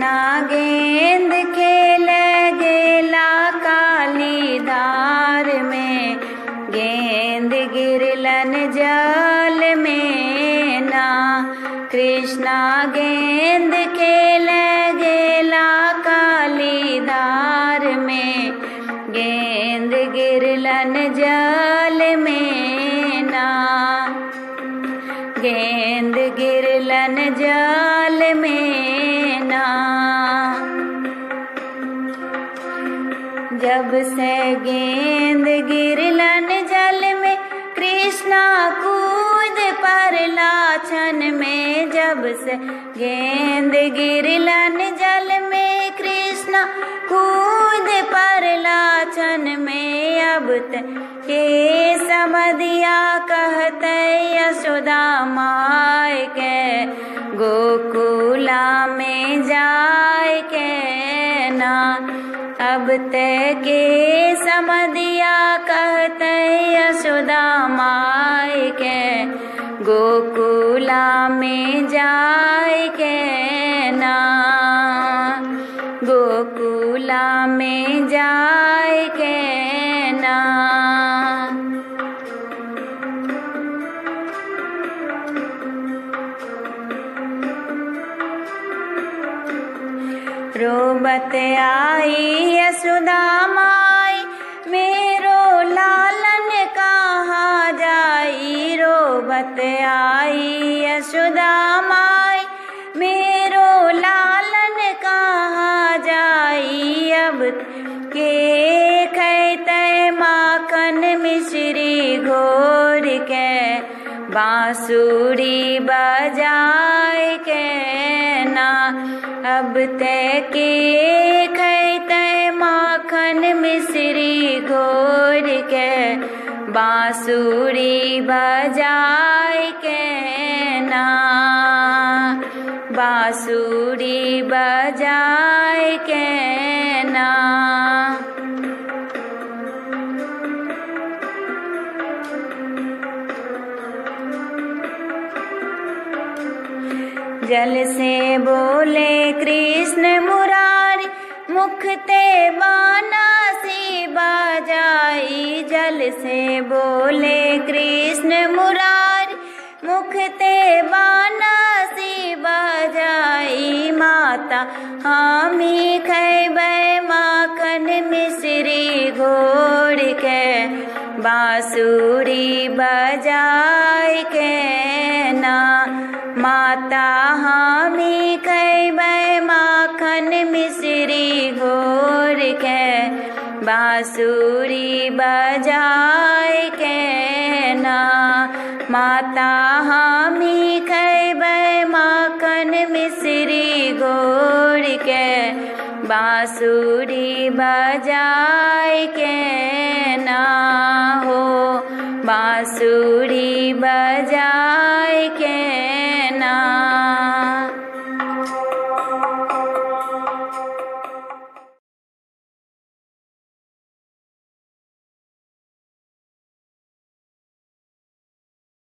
कृष्णा गेंद खेल गेला काली धार में, गेंद गिरलन जल में ना। कृष्णा गेंद खेल गेला काली धार में, गेंद गिरलन जल में ना। गेंद गिरलन जल में ना। जब से गेंद गिरलन जल में, कृष्णा कूद पड़ला छन में। जब से गेंद गिरलन जल में, कृष्णा कूद पड़ला छन में। अब के समधिया कहते यशोदा माय के, गोकुला में जाय के ना। अब ते के समधिया कहते यशोदा माय के, गोकुला में जाय के ना। गोकुला में जाय के ना। रोबत आई यशोदा माई, मेरो लालन कहाँ जाई। रोबत आई यशोदा माई, मेरो लालन कहाँ जाई। अब के खैते माखन मिश्री घोर के, बांसुरी बजाए के ना। अब ते के खैते माखन मिश्री घोर के, बांसुरी बजाए के ना। बांसुरी बजाए के ना। जल से बोले कृष्ण मुरारी, मुख ते बांसुरी बजाई। जल से बोले कृष्ण मुरारी, मुख ते बांसुरी बजाई। माता हामी खैबै माखन मिश्री घोर के, बांसुरी बजाय के ना। माता हामी खैबै माखन मिश्री घोर के, बांसुरी बजाय के ना। माता हामी खैबै माखन मिश्री घोर के, बांसुरी बजाय के ना हो। बांसुरी बजा